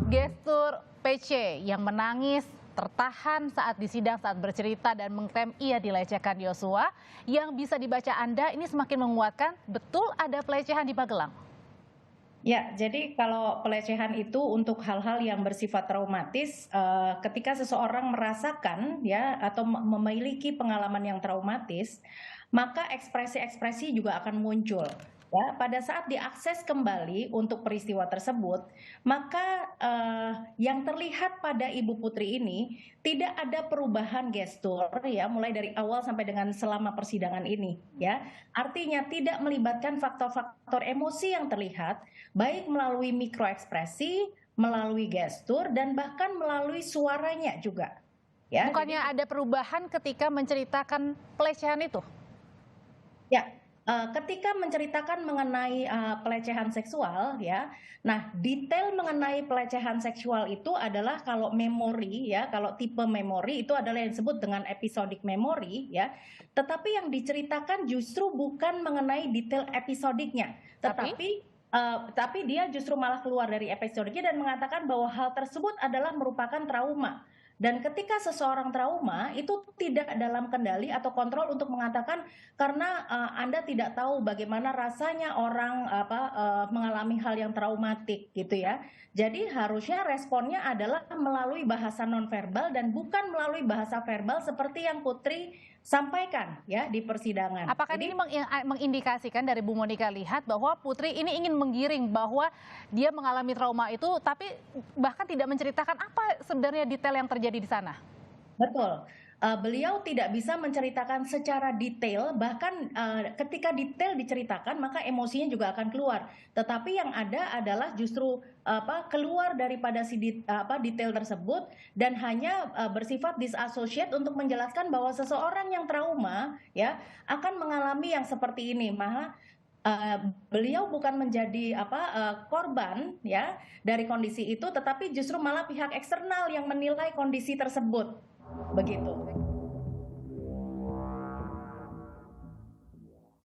Gestur PC yang menangis tertahan saat disidang saat bercerita dan mengklaim ia dilecehkan Yosua yang bisa dibaca Anda ini semakin menguatkan betul ada pelecehan di Magelang. Ya, jadi kalau pelecehan itu untuk hal-hal yang bersifat traumatis, ketika seseorang merasakan ya atau memiliki pengalaman yang traumatis, maka ekspresi-ekspresi juga akan muncul. Ya, pada saat diakses kembali untuk peristiwa tersebut, maka yang terlihat pada Ibu Putri ini tidak ada perubahan gestur ya, mulai dari awal sampai dengan selama persidangan ini ya. Artinya tidak melibatkan faktor-faktor emosi yang terlihat baik melalui mikroekspresi, melalui gestur, dan bahkan melalui suaranya juga. Ya, Bukannya ada perubahan ketika menceritakan pelecehan itu? ya, ketika menceritakan mengenai pelecehan seksual, ya, nah detail mengenai pelecehan seksual itu adalah kalau memori, ya, kalau tipe memori itu adalah yang disebut dengan episodic memory, ya. Tetapi yang diceritakan justru bukan mengenai detail episodiknya, tapi dia justru malah keluar dari episodiknya dan mengatakan bahwa hal tersebut adalah merupakan trauma. Dan ketika seseorang trauma itu tidak dalam kendali atau kontrol untuk mengatakan karena Anda tidak tahu bagaimana rasanya orang mengalami hal yang traumatik gitu ya. Jadi harusnya responnya adalah melalui bahasa nonverbal dan bukan melalui bahasa verbal seperti yang Putri sampaikan ya di persidangan. Apakah ini Jadi mengindikasikan dari Bu Monika lihat bahwa Putri ini ingin menggiring bahwa dia mengalami trauma itu tapi bahkan tidak menceritakan apa sebenarnya detail yang terjadi di sana? betul. Beliau tidak bisa menceritakan secara detail, bahkan ketika detail diceritakan maka emosinya juga akan keluar. Tetapi yang ada adalah justru keluar daripada detail tersebut dan hanya bersifat disassociate untuk menjelaskan bahwa seseorang yang trauma ya akan mengalami yang seperti ini. Malah beliau bukan menjadi korban ya dari kondisi itu, tetapi justru malah pihak eksternal yang menilai kondisi tersebut. Begitu.